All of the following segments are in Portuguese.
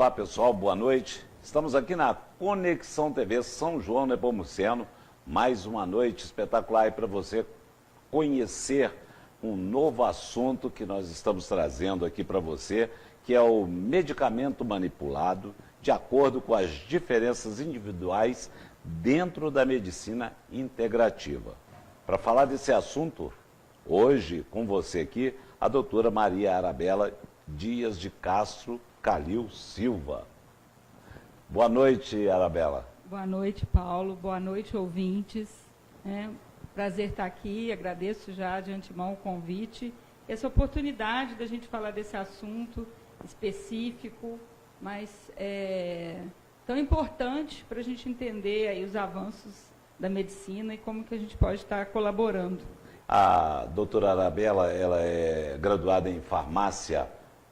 Olá pessoal, boa noite. Estamos aqui na Conexão TV São João Nepomuceno. Mais uma noite espetacular aí para você conhecer um novo assunto que nós estamos trazendo aqui para você, que é o medicamento manipulado, de acordo com as diferenças individuais dentro da medicina integrativa. Para falar desse assunto, hoje com você aqui, a doutora Maria Arabella Dias de Castro Calil Silva. Boa noite, Arabella. Boa noite, Paulo. Boa noite, ouvintes. Prazer estar aqui. Agradeço já de antemão o convite. Essa oportunidade da gente falar desse assunto específico, mas tão importante para a gente entender aí os avanços da medicina e como que a gente pode estar colaborando. A doutora Arabella, ela é graduada em farmácia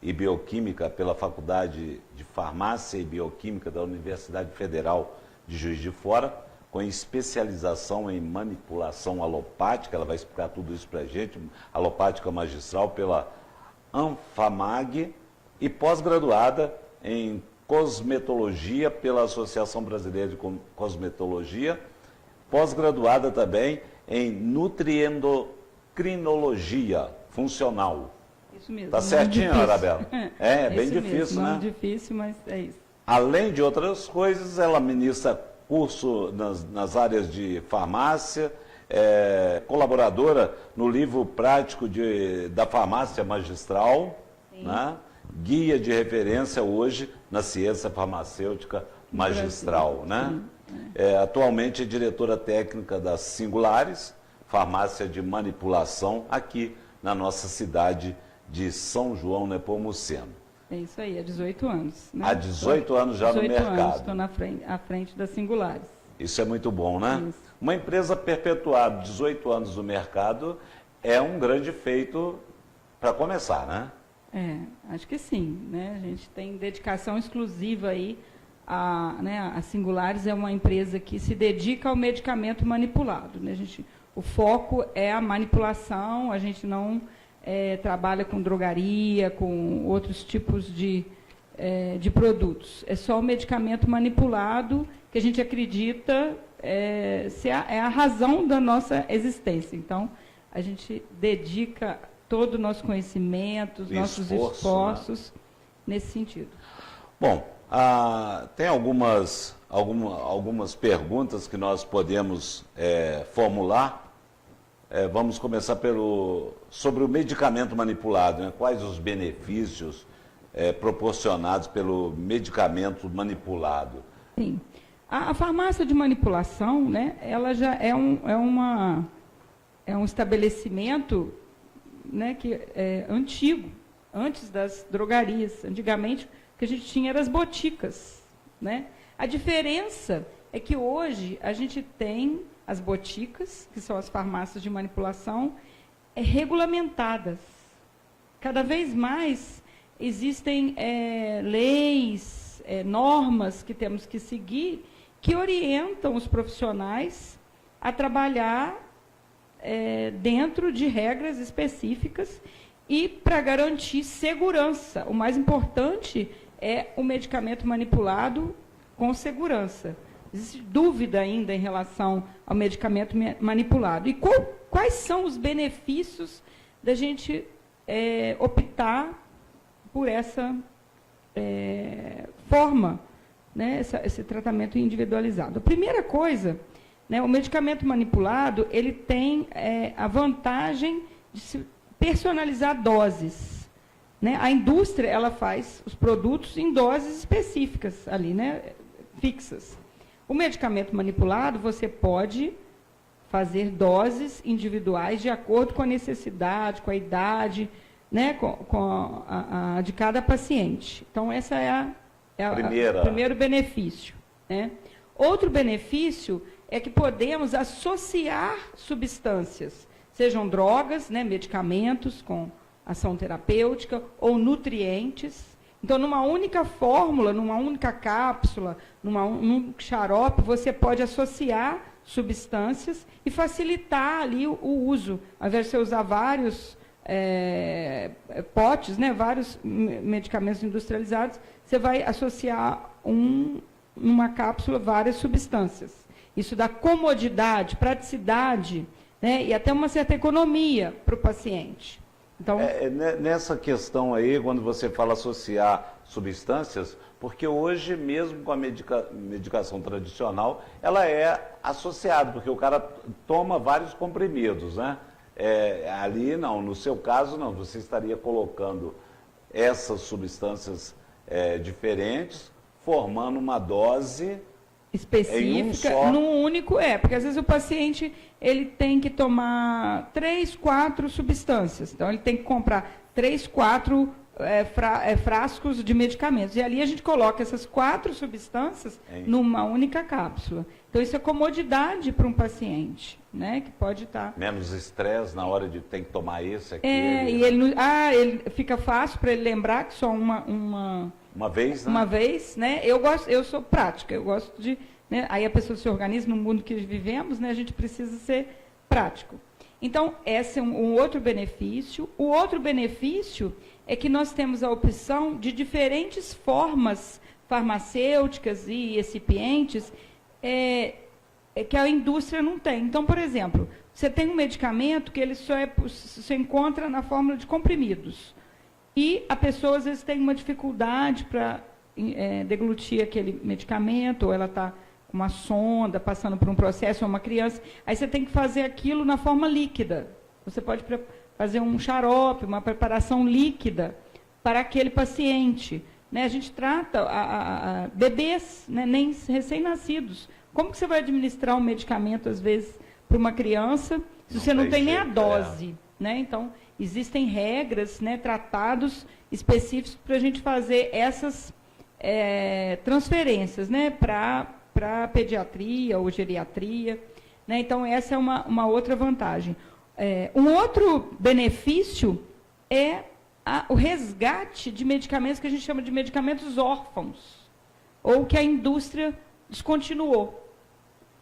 e bioquímica pela Faculdade de Farmácia e Bioquímica da Universidade Federal de Juiz de Fora, com especialização em manipulação alopática. Ela vai explicar tudo isso para a gente, alopática magistral pela Anfamag, e pós-graduada em cosmetologia pela Associação Brasileira de Cosmetologia, pós-graduada também em nutriendocrinologia funcional. Isso mesmo. Tá certinho, Arabella? É bem difícil, mesmo, né? Não difícil, mas é isso. Além de outras coisas, ela ministra curso nas áreas de farmácia, colaboradora no livro prático da farmácia magistral, né? Guia de referência hoje na ciência farmacêutica magistral, né? Atualmente é diretora técnica da Singulares, farmácia de manipulação, aqui na nossa cidade de São João Nepomuceno. É isso aí, há 18 anos. Né? Há 18 anos já no mercado. Estou à frente da Singulares. Isso é muito bom, né? Isso. Uma empresa perpetuada 18 anos no mercado é um grande feito para começar, né? Acho que sim. Né? A gente tem dedicação exclusiva aí. A Singulares é uma empresa que se dedica ao medicamento manipulado. Né? O foco é a manipulação, a gente não trabalha com drogaria, com outros tipos de produtos. É só o medicamento manipulado que a gente acredita é a razão da nossa existência. Então, a gente dedica todo o nosso conhecimento, os nossos esforços, né? Nesse sentido. Bom, tem algumas perguntas que nós podemos formular. Vamos começar sobre o medicamento manipulado, né? Quais os benefícios proporcionados pelo medicamento manipulado? Sim. A farmácia de manipulação, né, ela já é um estabelecimento, né, que é antigo, antes das drogarias. Antigamente, o que a gente tinha eram as boticas. Né? A diferença é que hoje a gente tem as boticas, que são as farmácias de manipulação, regulamentadas. Cada vez mais existem leis, normas que temos que seguir, que orientam os profissionais a trabalhar dentro de regras específicas e para garantir segurança. O mais importante é o medicamento manipulado com segurança. Existe dúvida ainda em relação ao medicamento manipulado. E quais são os benefícios da gente optar por essa forma, né, esse tratamento individualizado? A primeira coisa, né, o medicamento manipulado, ele tem a vantagem de se personalizar doses. Né? A indústria, ela faz os produtos em doses específicas ali, né, fixas. O medicamento manipulado, você pode fazer doses individuais de acordo com a necessidade, com a idade, né, de cada paciente. Então, essa é o primeiro benefício. Né? Outro benefício é que podemos associar substâncias, sejam drogas, né, medicamentos com ação terapêutica ou nutrientes. Então, numa única fórmula, numa única cápsula, num xarope, você pode associar substâncias e facilitar ali o uso. Ao invés de você usar vários potes, né, vários medicamentos industrializados, você vai associar numa cápsula várias substâncias. Isso dá comodidade, praticidade, né, e até uma certa economia para o paciente. Então, nessa questão aí, quando você fala associar substâncias, porque hoje mesmo com a medicação tradicional, ela é associada, porque o cara toma vários comprimidos, né? Ali não, no seu caso não, você estaria colocando essas substâncias diferentes, formando uma dose específica, num único, porque às vezes o paciente ele tem que tomar 3, 4 substâncias, então ele tem que comprar 3, 4 frascos de medicamentos, e ali a gente coloca essas 4 substâncias numa única cápsula. Então isso é comodidade para um paciente, né, que pode estar... Menos estresse na hora de ter que tomar esse aqui. E ele fica fácil para ele lembrar que só uma vez, né? Uma vez, né? Eu sou prática, eu gosto de... Né? Aí a pessoa se organiza no mundo que vivemos, né? A gente precisa ser prático. Então, esse é um outro benefício. O outro benefício é que nós temos a opção de diferentes formas farmacêuticas e recipientes que a indústria não tem. Então, por exemplo, você tem um medicamento que ele só se encontra na fórmula de comprimidos. E a pessoa, às vezes, tem uma dificuldade para deglutir aquele medicamento, ou ela está com uma sonda, passando por um processo, ou uma criança. Aí você tem que fazer aquilo na forma líquida. Você pode fazer um xarope, uma preparação líquida para aquele paciente. Né? A gente trata bebês, né, nem recém-nascidos. Como que você vai administrar um medicamento, às vezes, para uma criança, se você não tem nem a dose? Né? Então, existem regras, né, tratados específicos para a gente fazer essas transferências, né, para pediatria ou geriatria. Né? Então, essa é uma outra vantagem. Um outro benefício é o resgate de medicamentos que a gente chama de medicamentos órfãos, ou que a indústria descontinuou.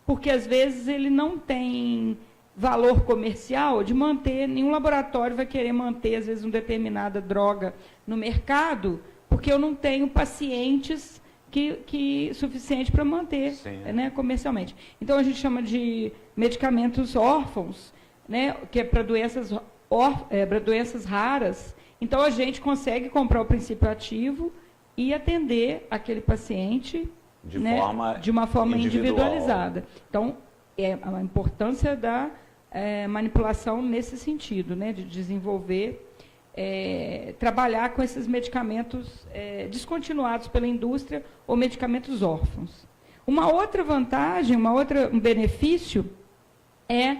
Porque, às vezes, ele não tem valor comercial de manter, nenhum laboratório vai querer manter, às vezes, uma determinada droga no mercado, porque eu não tenho pacientes suficiente para manter, né, comercialmente. Então, a gente chama de medicamentos órfãos, né, que é para doenças raras. Então, a gente consegue comprar o princípio ativo e atender aquele paciente de uma forma individualizada. Então, a importância da manipulação nesse sentido, né, de desenvolver, trabalhar com esses medicamentos descontinuados pela indústria ou medicamentos órfãos. Uma outra vantagem, um benefício é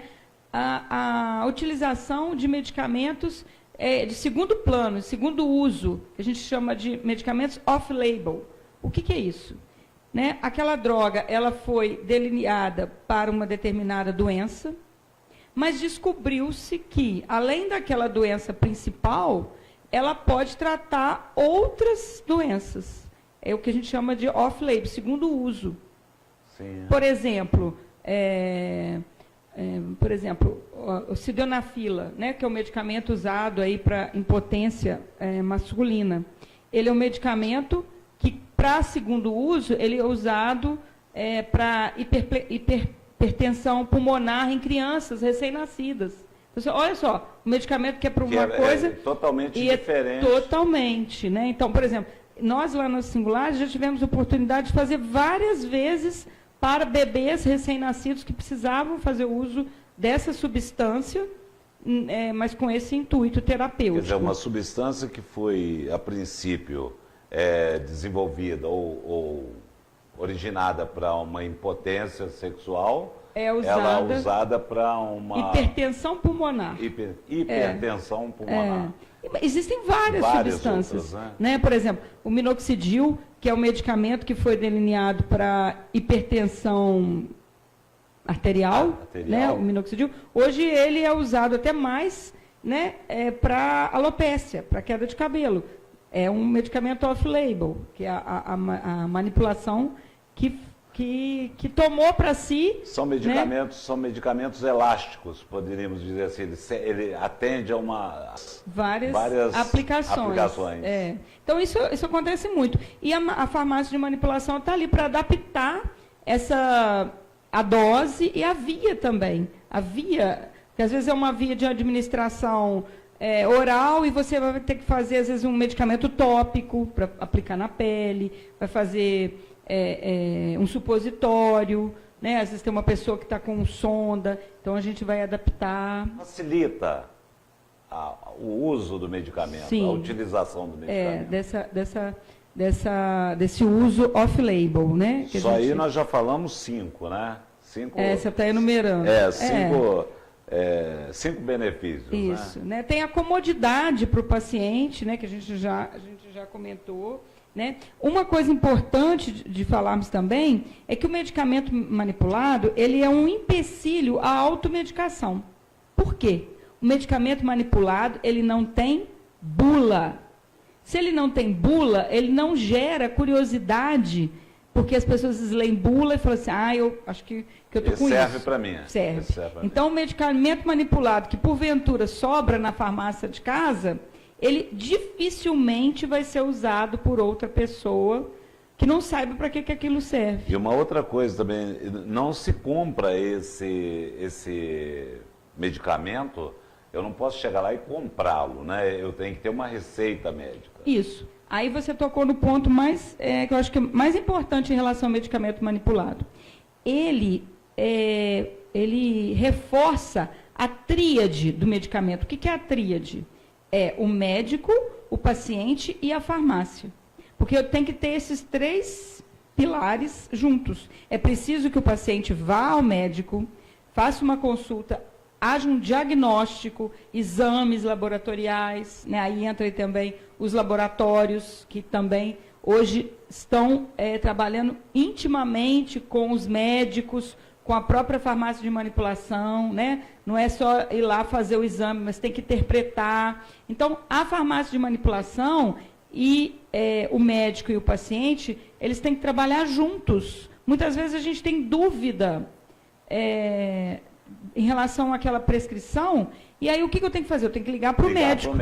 a utilização de medicamentos de segundo plano, segundo uso, que a gente chama de medicamentos off-label. O que é isso? Né? Aquela droga ela foi delineada para uma determinada doença, mas descobriu-se que, além daquela doença principal, ela pode tratar outras doenças. É o que a gente chama de off-label, segundo uso. Sim. Por exemplo, o sildenafila, né, que é um medicamento usado aí para impotência masculina. Ele é um medicamento que, para segundo uso, ele é usado para hipertensão pulmonar em crianças recém-nascidas. Então, olha só, um medicamento que é para uma coisa... totalmente diferente. Totalmente. Né? Então, por exemplo, nós lá no Singular já tivemos oportunidade de fazer várias vezes para bebês recém-nascidos que precisavam fazer uso dessa substância, mas com esse intuito terapêutico. Quer dizer, uma substância que foi, a princípio, desenvolvida ou originada para uma impotência sexual, ela é usada para uma... hipertensão pulmonar. Hipertensão pulmonar. Existem várias substâncias. Outras, né? Por exemplo, o minoxidil, que é um medicamento que foi delineado para hipertensão arterial. Né? O minoxidil. Hoje ele é usado até mais, né, para alopécia, para queda de cabelo. É um medicamento off-label, que é a manipulação que que tomou para si... São medicamentos elásticos, poderíamos dizer assim. Ele atende a várias aplicações. Então, isso acontece muito. E a farmácia de manipulação está ali para adaptar a dose e a via também. A via, que às vezes é uma via de administração oral e você vai ter que fazer, às vezes, um medicamento tópico para aplicar na pele, vai fazer um supositório, né? Às vezes tem uma pessoa que está com sonda, então a gente vai adaptar. Facilita o uso do medicamento, sim, a utilização do medicamento. Desse uso off-label, né? Só aí nós já falamos 5, né? Você está enumerando. 5 benefícios. Isso, né? Tem a comodidade para o paciente, né? Que a gente já comentou. Né? Uma coisa importante de falarmos também é que o medicamento manipulado ele é um empecilho à automedicação. Por quê? O medicamento manipulado ele não tem bula. Se ele não tem bula, ele não gera curiosidade, porque as pessoas leem bula e falam assim, eu acho que eu estou com isso. Serve para mim. Serve. Então, o medicamento manipulado que porventura sobra na farmácia de casa, ele dificilmente vai ser usado por outra pessoa que não saiba para que aquilo serve. E uma outra coisa também, não se compra esse medicamento, eu não posso chegar lá e comprá-lo, né? Eu tenho que ter uma receita médica. Isso. Aí você tocou no ponto que eu acho que é mais importante em relação ao medicamento manipulado. Ele reforça a tríade do medicamento. O que é a tríade? É o médico, o paciente e a farmácia. Porque eu tenho que ter esses 3 pilares juntos. É preciso que o paciente vá ao médico, faça uma consulta, haja um diagnóstico, exames laboratoriais, né? Aí entra também os laboratórios, que também hoje estão trabalhando intimamente com os médicos, com a própria farmácia de manipulação, né? Não é só ir lá fazer o exame, mas tem que interpretar. Então, a farmácia de manipulação e o médico e o paciente, eles têm que trabalhar juntos. Muitas vezes a gente tem dúvida em relação àquela prescrição, e aí o que eu tenho que fazer? Eu tenho que ligar para o médico.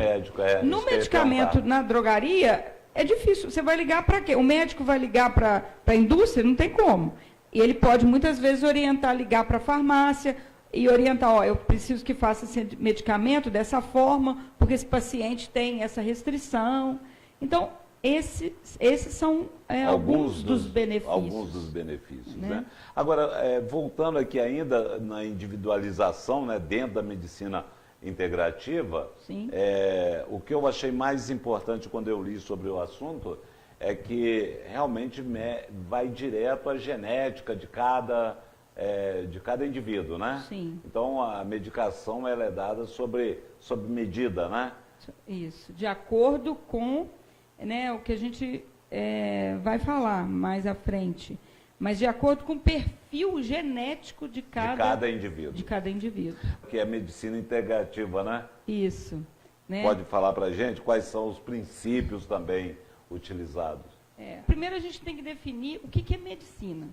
No medicamento, na drogaria, é difícil. Você vai ligar para quê? O médico vai ligar para a indústria? Não tem como. E ele pode, muitas vezes, orientar, ligar para a farmácia e orientar, eu preciso que faça esse medicamento dessa forma, porque esse paciente tem essa restrição. Então, esses são alguns dos benefícios. Alguns dos benefícios, né? Agora, voltando aqui ainda na individualização, né, dentro da medicina integrativa, o que eu achei mais importante quando eu li sobre o assunto é que realmente vai direto à genética de cada indivíduo, né? Sim. Então, a medicação ela é dada sob medida, né? Isso, de acordo com o que a gente vai falar mais à frente, mas de acordo com o perfil genético de cada indivíduo. Que é a medicina integrativa, né? Isso. Né? Pode falar para a gente quais são os princípios também utilizados? Primeiro a gente tem que definir o que é medicina.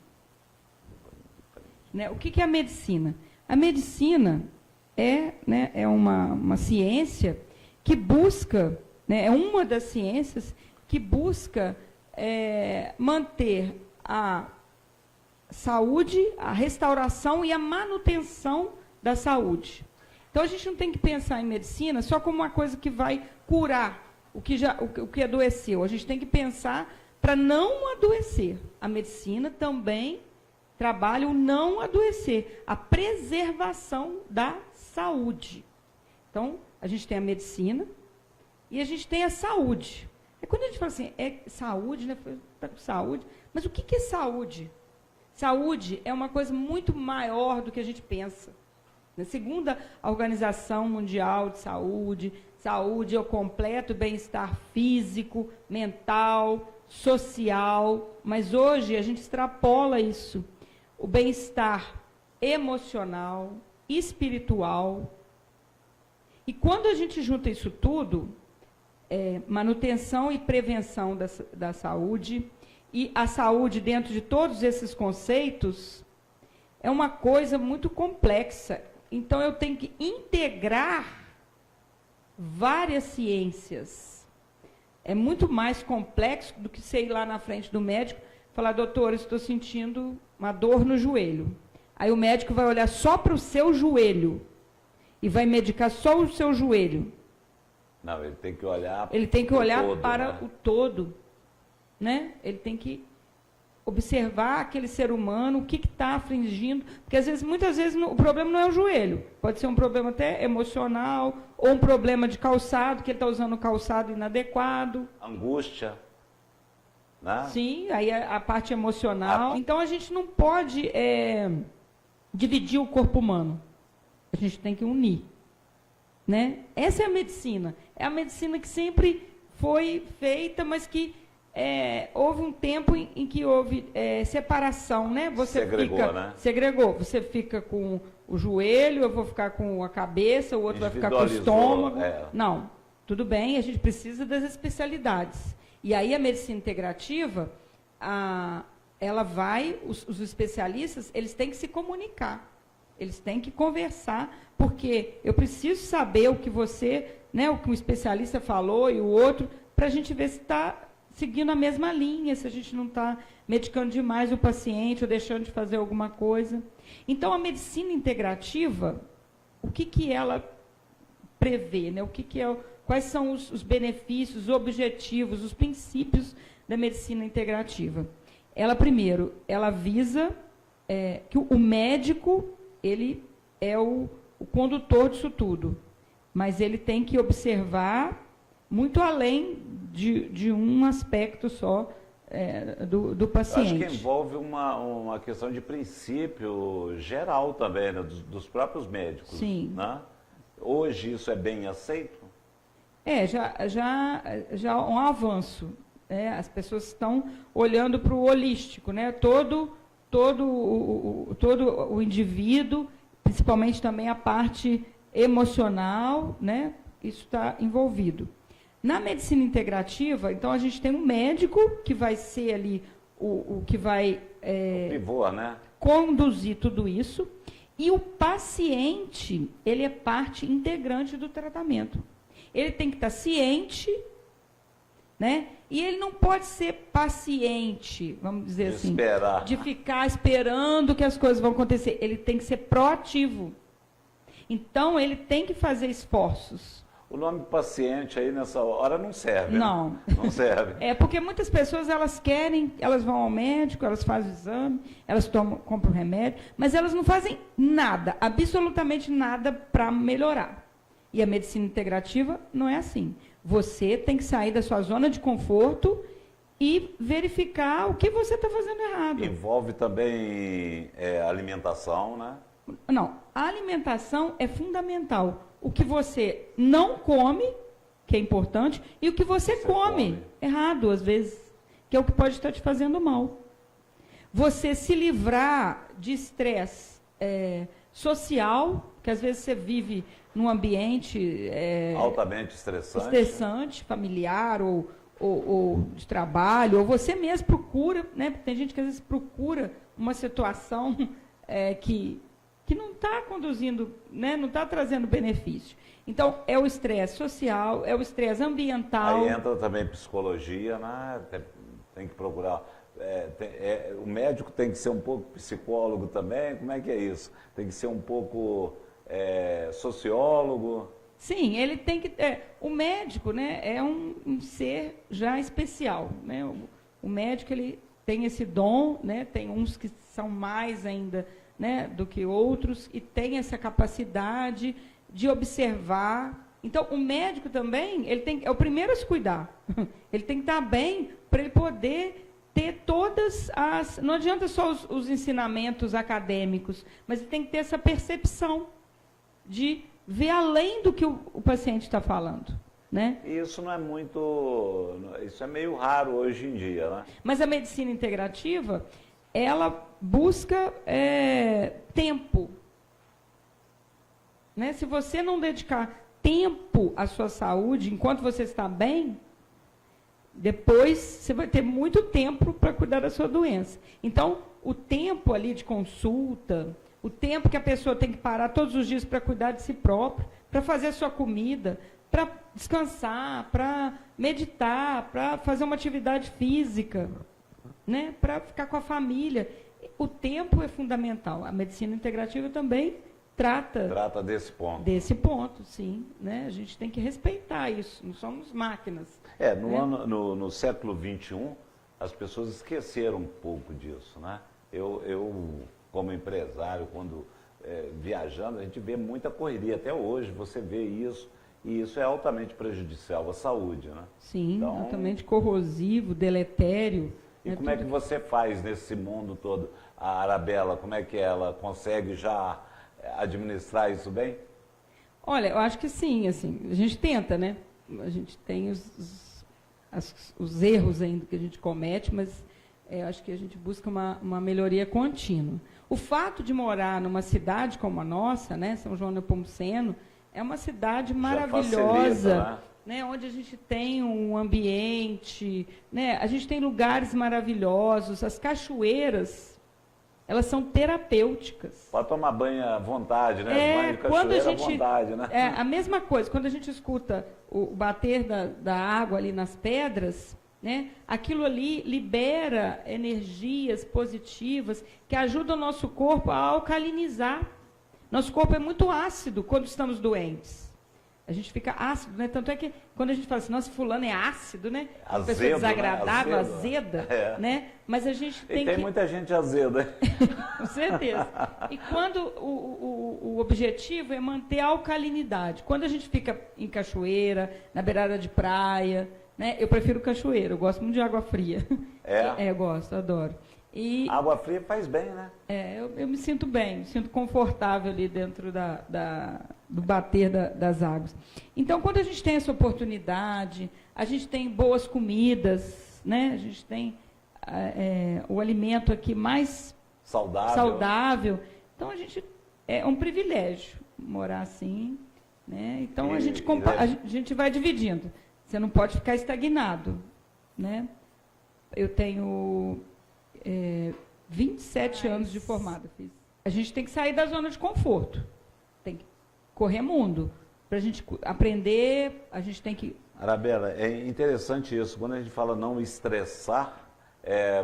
Né? O que é a medicina? A medicina é uma ciência que busca, é uma das ciências que busca manter a saúde, a restauração e a manutenção da saúde. Então a gente não tem que pensar em medicina só como uma coisa que vai curar o que adoeceu. A gente tem que pensar para não adoecer. A medicina também trabalha o não adoecer, a preservação da saúde. Então, a gente tem a medicina e a gente tem a saúde. Quando a gente fala assim, saúde, né? Está com saúde. Mas o que é saúde? Saúde é uma coisa muito maior do que a gente pensa. Segundo a Organização Mundial de Saúde, saúde é o completo bem-estar físico, mental, social, mas hoje a gente extrapola isso. O bem-estar emocional, espiritual. E quando a gente junta isso tudo, manutenção e prevenção da saúde e a saúde dentro de todos esses conceitos é uma coisa muito complexa. Então, eu tenho que integrar várias ciências. É muito mais complexo do que você ir lá na frente do médico e falar, doutor, eu estou sentindo uma dor no joelho. Aí o médico vai olhar só para o seu joelho e vai medicar só o seu joelho. Não, ele tem que olhar todo, para né? o todo. Né? Ele tem que observar aquele ser humano, o que está afligindo, porque às vezes, muitas vezes o problema não é o joelho, pode ser um problema até emocional, ou um problema de calçado, que ele está usando o calçado inadequado. Angústia. Né? Sim, aí a parte emocional. Então a gente não pode dividir o corpo humano, a gente tem que unir. Né? Essa é a medicina que sempre foi feita, mas que houve um tempo em que houve separação, né? Você segregou. Você fica com o joelho, eu vou ficar com a cabeça, o outro vai ficar com o estômago. Não, tudo bem, a gente precisa das especialidades. E aí a medicina integrativa, ela vai, os especialistas, eles têm que se comunicar, eles têm que conversar, porque eu preciso saber o que você, né, o que um especialista falou e o outro, para a gente ver se está seguindo a mesma linha, se a gente não está medicando demais o paciente ou deixando de fazer alguma coisa. Então, a medicina integrativa, o que ela prevê? Né? Quais são os benefícios, os objetivos, os princípios da medicina integrativa? Primeiro, ela visa que o médico, ele é o condutor disso tudo, mas ele tem que observar muito além de um aspecto só do paciente. Acho que envolve uma questão de princípio geral também, né, dos próprios médicos. Sim. Né? Hoje isso é bem aceito? Já um avanço. As pessoas estão olhando para o holístico, né? Todo o indivíduo, principalmente também a parte emocional, né? Isso está envolvido. Na medicina integrativa, então, a gente tem um médico que vai ser ali o que vai o pivô, né? Conduzir tudo isso, e o paciente, ele é parte integrante do tratamento. Ele tem que estar ciente, né? E ele não pode ser paciente, vamos dizer assim, de ficar esperando que as coisas vão acontecer. Ele tem que ser proativo. Então, ele tem que fazer esforços. O nome paciente aí nessa hora não serve. Não. Né? Não serve. Porque muitas pessoas, elas vão ao médico, elas fazem o exame, elas compram remédio, mas elas não fazem nada, absolutamente nada para melhorar. E a medicina integrativa não é assim. Você tem que sair da sua zona de conforto e verificar o que você está fazendo errado. Envolve também alimentação, né? Não, a alimentação é fundamental. O que você não come, que é importante, e o que você come, errado às vezes, que é o que pode estar te fazendo mal. Você se livrar de estresse social, que às vezes você vive num ambiente altamente estressante, familiar ou de trabalho, ou você mesmo procura, né? Porque tem gente que às vezes procura uma situação que não está conduzindo, né, não está trazendo benefício. Então, é o estresse social, é o estresse ambiental. Aí entra também psicologia, né? Tem que procurar. O médico tem que ser um pouco psicólogo também, como é que é isso? Tem que ser um pouco sociólogo? Sim, ele tem que... o médico, né, é um ser já especial. Né? O médico, ele tem esse dom, né? Tem uns que são mais ainda... né, do que outros, e tem essa capacidade de observar. Então, o médico também, ele é o primeiro a se cuidar. Ele tem que estar bem para ele poder ter todas as... Não adianta só os ensinamentos acadêmicos, mas ele tem que ter essa percepção de ver além do que o paciente está falando. Né? E isso não é muito... Isso é meio raro hoje em dia, né? Mas a medicina integrativa, ela busca tempo. Né? Se você não dedicar tempo à sua saúde, enquanto você está bem, Depois você vai ter muito tempo para cuidar da sua doença. Então, o tempo ali de consulta, o tempo que a pessoa tem que parar todos os dias para cuidar de si próprio, para fazer a sua comida, para descansar, para meditar, para fazer uma atividade física, né? Para ficar com a família. O tempo é fundamental. A medicina integrativa também trata desse ponto. Desse ponto, sim. Né? A gente tem que respeitar isso, não somos máquinas. No século XXI, as pessoas esqueceram um pouco disso. Né? Eu como empresário, quando viajando, a gente vê muita correria. Até hoje você vê isso, e isso é altamente prejudicial à saúde. Né? Sim, então, altamente corrosivo, deletério. E como é que você faz nesse mundo todo? A Arabella, como é que ela consegue já administrar isso bem? Olha, eu acho que sim, assim, a gente tenta, né? A gente tem os erros ainda que a gente comete, mas eu acho que a gente busca uma melhoria contínua. O fato de morar numa cidade como a nossa, né, São João Nepomuceno, é uma cidade maravilhosa, facilita, né, onde a gente tem um ambiente, né, a gente tem lugares maravilhosos, as cachoeiras, elas são terapêuticas. Pode tomar banho à vontade, né? Banho de cachoeira à vontade, né? É a mesma coisa, quando a gente escuta o bater da água ali nas pedras, né, aquilo ali libera energias positivas que ajudam o nosso corpo a alcalinizar. Nosso corpo é muito ácido quando estamos doentes. A gente fica ácido, né? Tanto é que quando a gente fala assim, nossa, fulano é ácido, né? Uma Azedo, pessoa desagradável, né? azeda, né? Mas a gente tem muita gente azeda. Com certeza. E quando o objetivo é manter a alcalinidade. Quando a gente fica em cachoeira, na beirada de praia, né? Eu prefiro cachoeira, eu gosto muito de água fria. Eu gosto, adoro. E água fria faz bem, né? Eu me sinto bem, me sinto confortável ali dentro do bater das águas. Então, quando a gente tem essa oportunidade, a gente tem boas comidas, né? A gente tem o alimento aqui mais saudável. Então, é um privilégio morar assim, né? Então, a gente vai dividindo. Você não pode ficar estagnado, né? Eu tenho 27 anos de formada. A gente tem que sair da zona de conforto. Tem que correr mundo. Para a gente aprender, a gente tem que... Arabella, é interessante isso. Quando a gente fala não estressar,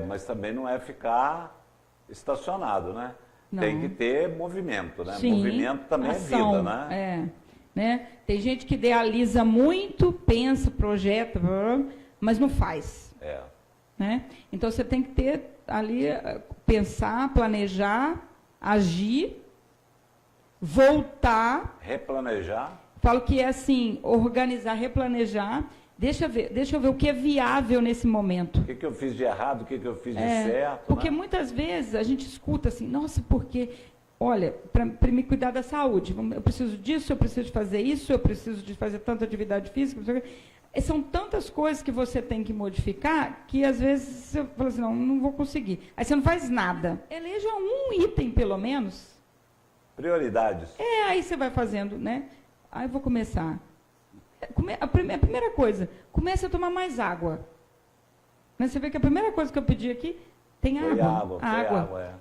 mas também não é ficar estacionado, né? Não. Tem que ter movimento, né? Sim, movimento também ação, é vida, né? Tem gente que idealiza muito, pensa, projeta, mas não faz. Né? Então, você tem que ter ali, pensar, planejar, agir, voltar. Replanejar. Falo que é assim, organizar, replanejar. Deixa eu ver o que é viável nesse momento. O que eu fiz de errado, o que eu fiz de certo. Porque muitas vezes a gente escuta assim, nossa, porque, olha, para me cuidar da saúde, eu preciso disso, eu preciso de fazer isso, eu preciso de fazer tanta atividade física, são tantas coisas que você tem que modificar que, às vezes, você fala assim, não vou conseguir. Aí você não faz nada. Eleja um item, pelo menos. Prioridades. Aí você vai fazendo, né? Aí eu vou começar. A primeira coisa, comece a tomar mais água. Mas você vê que a primeira coisa que eu pedi aqui tem água. Água.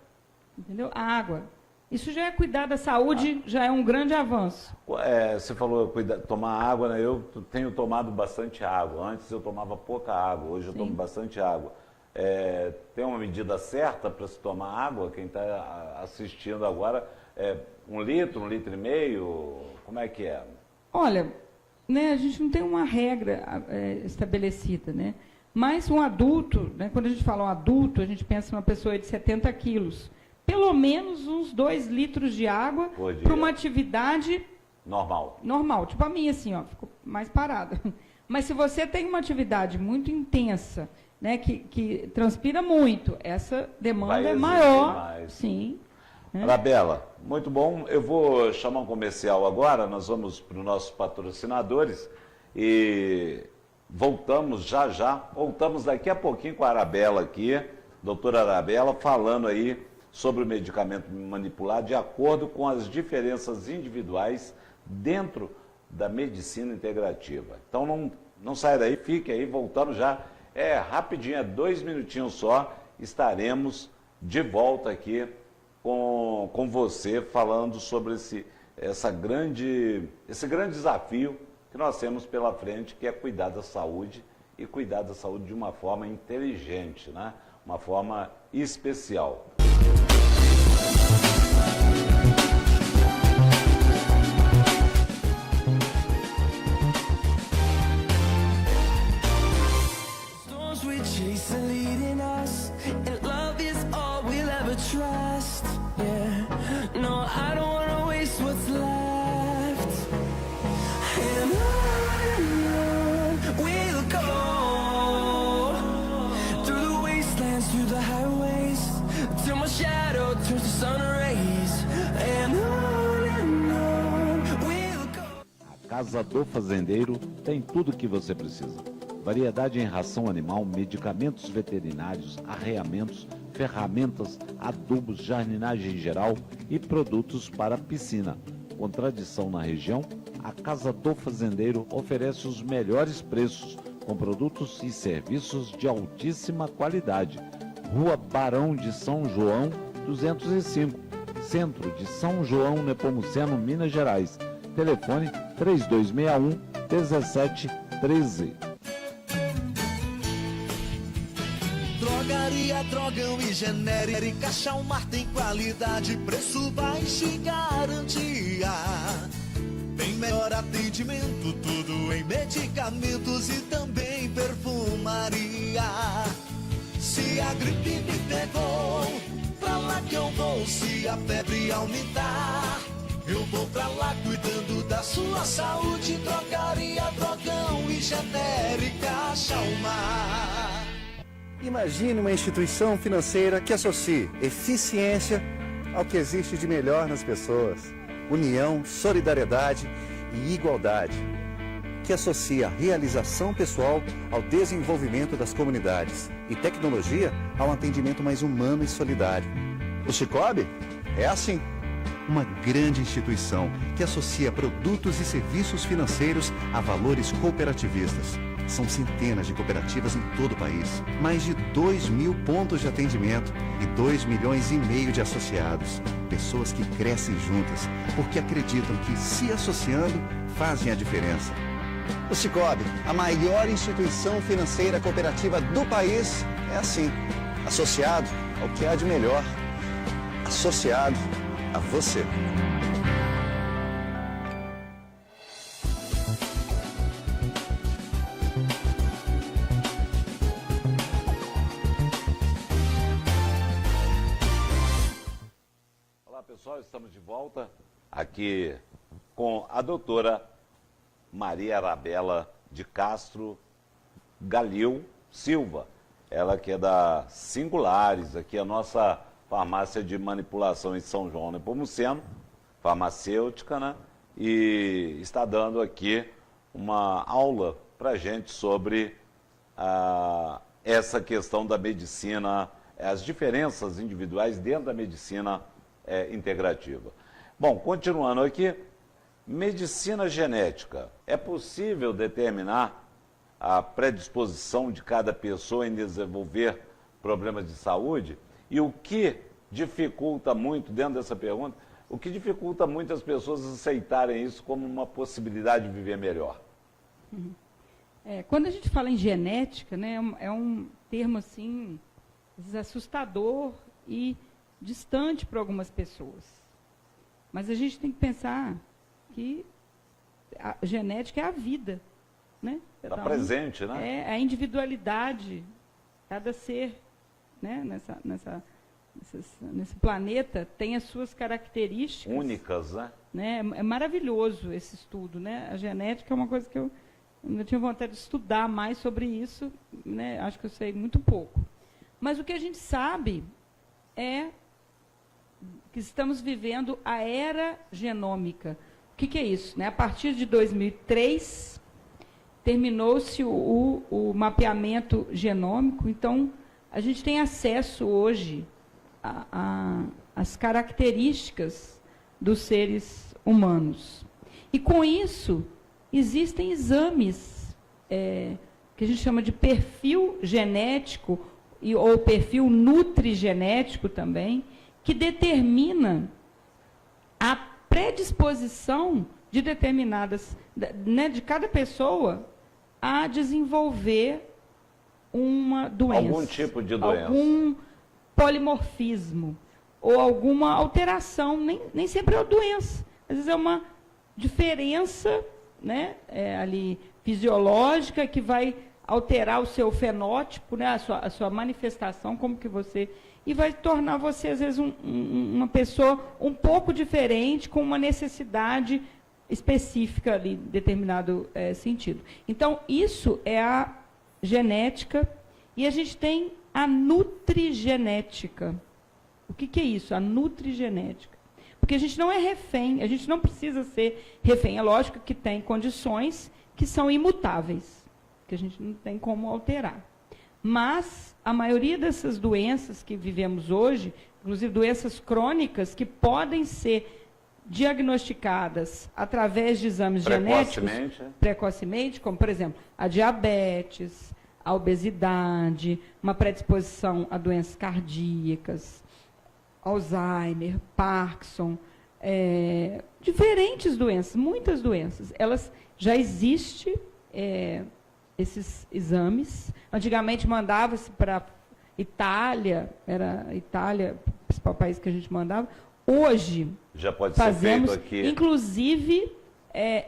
Entendeu? Água. Isso já é cuidar da saúde, já é um grande avanço. Você falou tomar água, né? Eu tenho tomado bastante água. Antes eu tomava pouca água, hoje eu tomo bastante água. Tem uma medida certa para se tomar água? Quem está assistindo agora, 1 litro, 1,5 litro? Como é que é? Olha, né, a gente não tem uma regra estabelecida, né? Mas um adulto, né, quando a gente fala um adulto, a gente pensa numa pessoa de 70 quilos. Pelo menos uns 2 litros de água para uma atividade normal. Tipo a minha, assim, ó, ficou mais parada. Mas se você tem uma atividade muito intensa, né, que transpira muito, essa demanda é maior. Mais. Sim. Né? Arabella, muito bom. Eu vou chamar um comercial agora, nós vamos para os nossos patrocinadores e voltamos já. Voltamos daqui a pouquinho com a Arabella aqui, doutora Arabella, falando aí sobre o medicamento manipular de acordo com as diferenças individuais dentro da medicina integrativa. Então não saia daí, fique aí, voltando já. É rapidinho, é 2 minutinhos só, estaremos de volta aqui com você, falando sobre esse grande desafio que nós temos pela frente, que é cuidar da saúde e cuidar da saúde de uma forma inteligente, né? Uma forma especial. A Casa do Fazendeiro tem tudo o que você precisa. Variedade em ração animal, medicamentos veterinários, arreamentos, ferramentas, adubos, jardinagem geral e produtos para piscina. Com tradição na região, a Casa do Fazendeiro oferece os melhores preços, com produtos e serviços de altíssima qualidade. Rua Barão de São João, 205, Centro de São João, Nepomuceno, Minas Gerais. Telefone 3261-1713. Drogaria, Drogão e Genérica Chalmar tem qualidade, preço baixo e garantia. Tem melhor atendimento, tudo em medicamentos e também perfumaria. Se a gripe me pegou, pra lá que eu vou. Se a febre aumentar, eu vou pra lá cuidando da sua saúde. Drogaria, Drogão e Genérica Chalmar. Imagine uma instituição financeira que associe eficiência ao que existe de melhor nas pessoas. União, solidariedade e igualdade. Que associa a realização pessoal ao desenvolvimento das comunidades e tecnologia ao atendimento mais humano e solidário. O Cicobi é assim. Uma grande instituição que associa produtos e serviços financeiros a valores cooperativistas. São centenas de cooperativas em todo o país, mais de 2.000 pontos de atendimento e 2,5 milhões de associados. Pessoas que crescem juntas porque acreditam que, se associando, fazem a diferença. O Cicobi, a maior instituição financeira cooperativa do país, é assim, associado ao que há de melhor, associado a você. Olá pessoal, estamos de volta aqui com a doutora Maria Arabella de Castro Galil Silva, ela que é da Singulares, aqui a nossa farmácia de manipulação em São João Nepomuceno, farmacêutica, né? E está dando aqui uma aula para a gente sobre essa questão da medicina, as diferenças individuais dentro da medicina integrativa. Bom, continuando aqui, medicina genética. É possível determinar a predisposição de cada pessoa em desenvolver problemas de saúde? E o que dificulta muito, dentro dessa pergunta, o que dificulta muito as pessoas aceitarem isso como uma possibilidade de viver melhor? Quando a gente fala em genética, né, é um termo assim, assustador e distante para algumas pessoas. Mas a gente tem que pensar que a genética é a vida, né? Está presente, né? É a individualidade, cada ser, né, nesse planeta tem as suas características únicas, né? É maravilhoso esse estudo, né? A genética é uma coisa que eu tinha vontade de estudar mais sobre isso, né? Acho que eu sei muito pouco. Mas o que a gente sabe é que estamos vivendo a era genômica. O que é isso, né? A partir de 2003 terminou-se o mapeamento genômico, então a gente tem acesso hoje às características dos seres humanos. E com isso, existem exames que a gente chama de perfil genético, ou perfil nutrigenético também, que determina a predisposição de determinadas, né, de cada pessoa a desenvolver uma doença. Algum tipo de doença. Algum polimorfismo, ou alguma alteração, nem sempre é uma doença, às vezes é uma diferença, né, ali fisiológica que vai alterar o seu fenótipo, né, a sua manifestação, como que você... E vai tornar você, às vezes, uma pessoa um pouco diferente, com uma necessidade específica ali, em determinado sentido. Então, isso é a genética, e a gente tem a nutrigenética. O que é isso? A nutrigenética. Porque a gente não é refém, a gente não precisa ser refém. É lógico que tem condições que são imutáveis, que a gente não tem como alterar. Mas a maioria dessas doenças que vivemos hoje, inclusive doenças crônicas, que podem ser diagnosticadas através de exames genéticos precocemente, como, por exemplo, a diabetes, a obesidade, uma predisposição a doenças cardíacas, Alzheimer, Parkinson, diferentes doenças, muitas doenças. Elas já existem, esses exames. Antigamente mandava-se para Itália, era a Itália o principal país que a gente mandava. Hoje, já pode fazemos, ser feito aqui. Inclusive,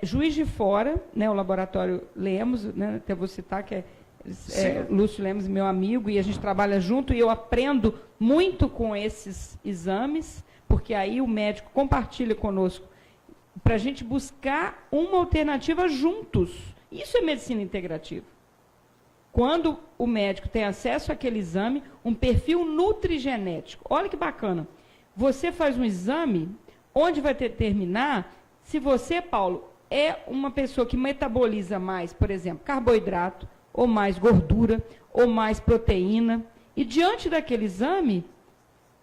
Juiz de Fora, né, o laboratório Lemos, né, até vou citar, que Lúcio Lemos, meu amigo, e a gente trabalha junto, e eu aprendo muito com esses exames, porque aí o médico compartilha conosco, para a gente buscar uma alternativa juntos. Isso é medicina integrativa. Quando o médico tem acesso àquele exame, um perfil nutrigenético. Olha que bacana. Você faz um exame onde vai determinar se você, Paulo, é uma pessoa que metaboliza mais, por exemplo, carboidrato, ou mais gordura, ou mais proteína. E diante daquele exame,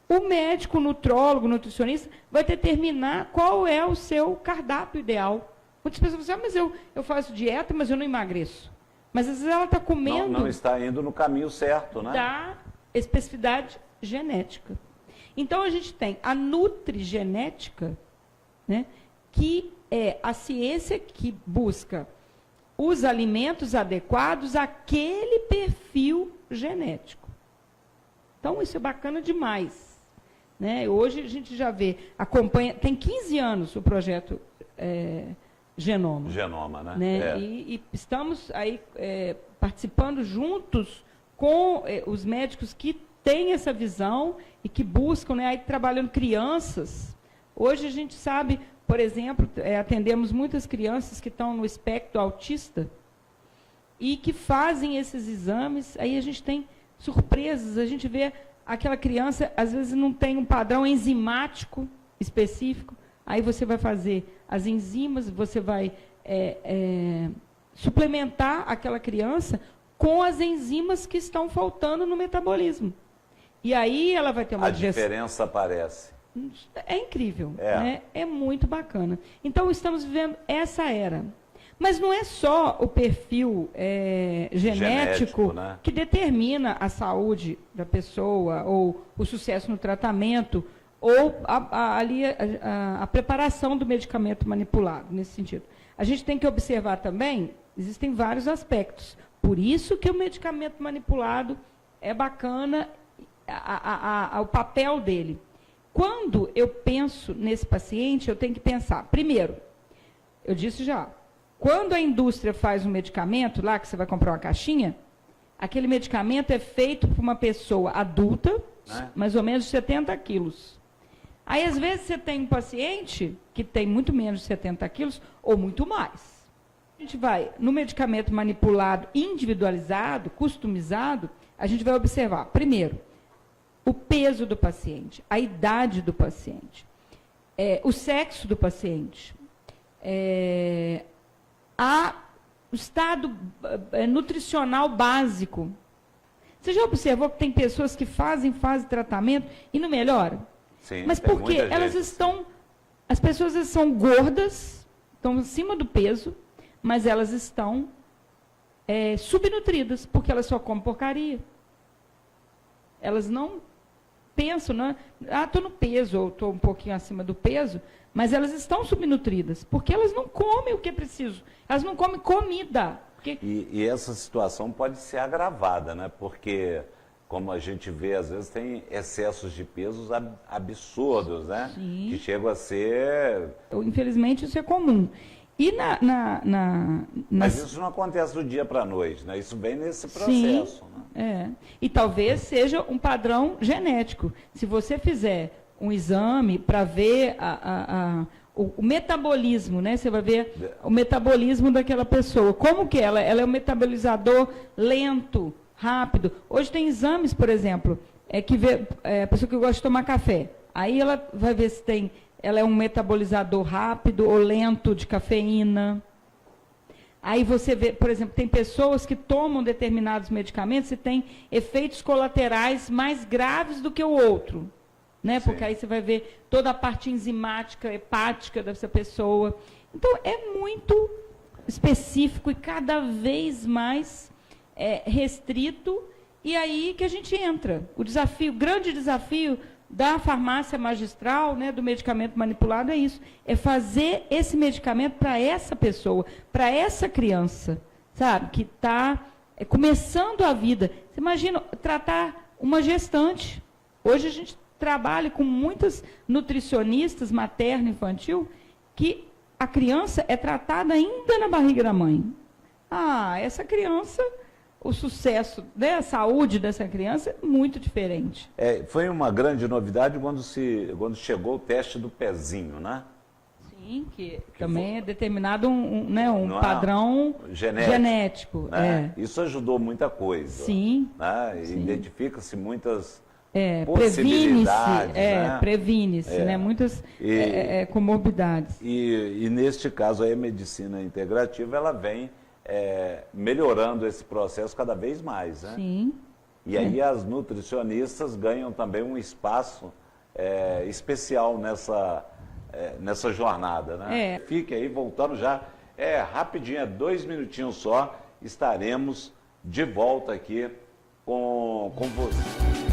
o médico, o nutrólogo, o nutricionista, vai determinar qual é o seu cardápio ideal. Muitas pessoas dizem, mas eu faço dieta, mas eu não emagreço. Mas às vezes ela está comendo... Não está indo no caminho certo, né? Da especificidade genética. Então, a gente tem a nutrigenética, né, que é a ciência que busca os alimentos adequados àquele perfil genético. Então, isso é bacana demais. Né? Hoje, a gente já vê, acompanha... Tem 15 anos o projeto... Genoma. Genoma, né? Né? E estamos aí participando juntos com os médicos que têm essa visão e que buscam, né, aí trabalhando crianças. Hoje a gente sabe, por exemplo, atendemos muitas crianças que estão no espectro autista e que fazem esses exames, aí a gente tem surpresas, a gente vê aquela criança, às vezes não tem um padrão enzimático específico, aí você vai fazer as enzimas, você vai suplementar aquela criança com as enzimas que estão faltando no metabolismo. E aí ela vai ter uma digestão. A diferença aparece. É incrível, né? É muito bacana. Então, estamos vivendo essa era. Mas não é só o perfil genético né, que determina a saúde da pessoa, ou o sucesso no tratamento, ou a preparação do medicamento manipulado, nesse sentido. A gente tem que observar também, existem vários aspectos. Por isso que o medicamento manipulado é bacana, o papel dele. Quando eu penso nesse paciente, eu tenho que pensar, primeiro, eu disse já, quando a indústria faz um medicamento, lá que você vai comprar uma caixinha, aquele medicamento é feito por uma pessoa adulta, mais ou menos 70 quilos. Aí, às vezes, você tem um paciente que tem muito menos de 70 quilos ou muito mais. A gente vai, no medicamento manipulado, individualizado, customizado, a gente vai observar, primeiro, o peso do paciente, a idade do paciente, o sexo do paciente, o estado nutricional básico. Você já observou que tem pessoas que fazem tratamento e não melhoram? Sim, mas por quê? As pessoas são gordas, estão acima do peso, mas elas estão subnutridas, porque elas só comem porcaria. Elas não pensam, não, estou no peso, ou estou um pouquinho acima do peso, mas elas estão subnutridas, porque elas não comem o que é preciso. Elas não comem comida. Porque... E essa situação pode ser agravada, né? Porque, como a gente vê, às vezes tem excessos de pesos absurdos, né? Sim. Que chegam a ser... Infelizmente, isso é comum. E Mas isso não acontece do dia para a noite, né? Isso vem nesse processo. Sim, né? E talvez seja um padrão genético. Se você fizer um exame para ver o metabolismo, né? Você vai ver o metabolismo daquela pessoa. Como que ela é um metabolizador lento, rápido. Hoje tem exames, por exemplo, que vê a pessoa que gosta de tomar café. Aí ela vai ver se ela é um metabolizador rápido ou lento de cafeína. Aí você vê, por exemplo, tem pessoas que tomam determinados medicamentos e têm efeitos colaterais mais graves do que o outro. Né? Porque aí você vai ver toda a parte enzimática, hepática dessa pessoa. Então, é muito específico e cada vez mais restrito. E aí que a gente entra. O grande desafio da farmácia magistral, né, do medicamento manipulado é isso. É fazer esse medicamento para essa pessoa, para essa criança, sabe? Que está começando a vida. Você imagina tratar uma gestante. Hoje a gente trabalha com muitas nutricionistas materno-infantil que a criança é tratada ainda na barriga da mãe. Essa criança... O sucesso, né, a saúde dessa criança é muito diferente. Foi uma grande novidade quando chegou o teste do pezinho, né? Sim, que também é determinado um padrão genético. Né? Isso ajudou muita coisa. Sim. Né? Sim. Identifica-se muitas possibilidades. Previne-se, né? Muitas comorbidades. E neste caso a medicina integrativa, ela vem melhorando esse processo cada vez mais, né? Sim. E aí as nutricionistas ganham também um espaço especial nessa jornada, né? Fique aí, voltando já, rapidinho, 2 minutinhos só, estaremos de volta aqui com você.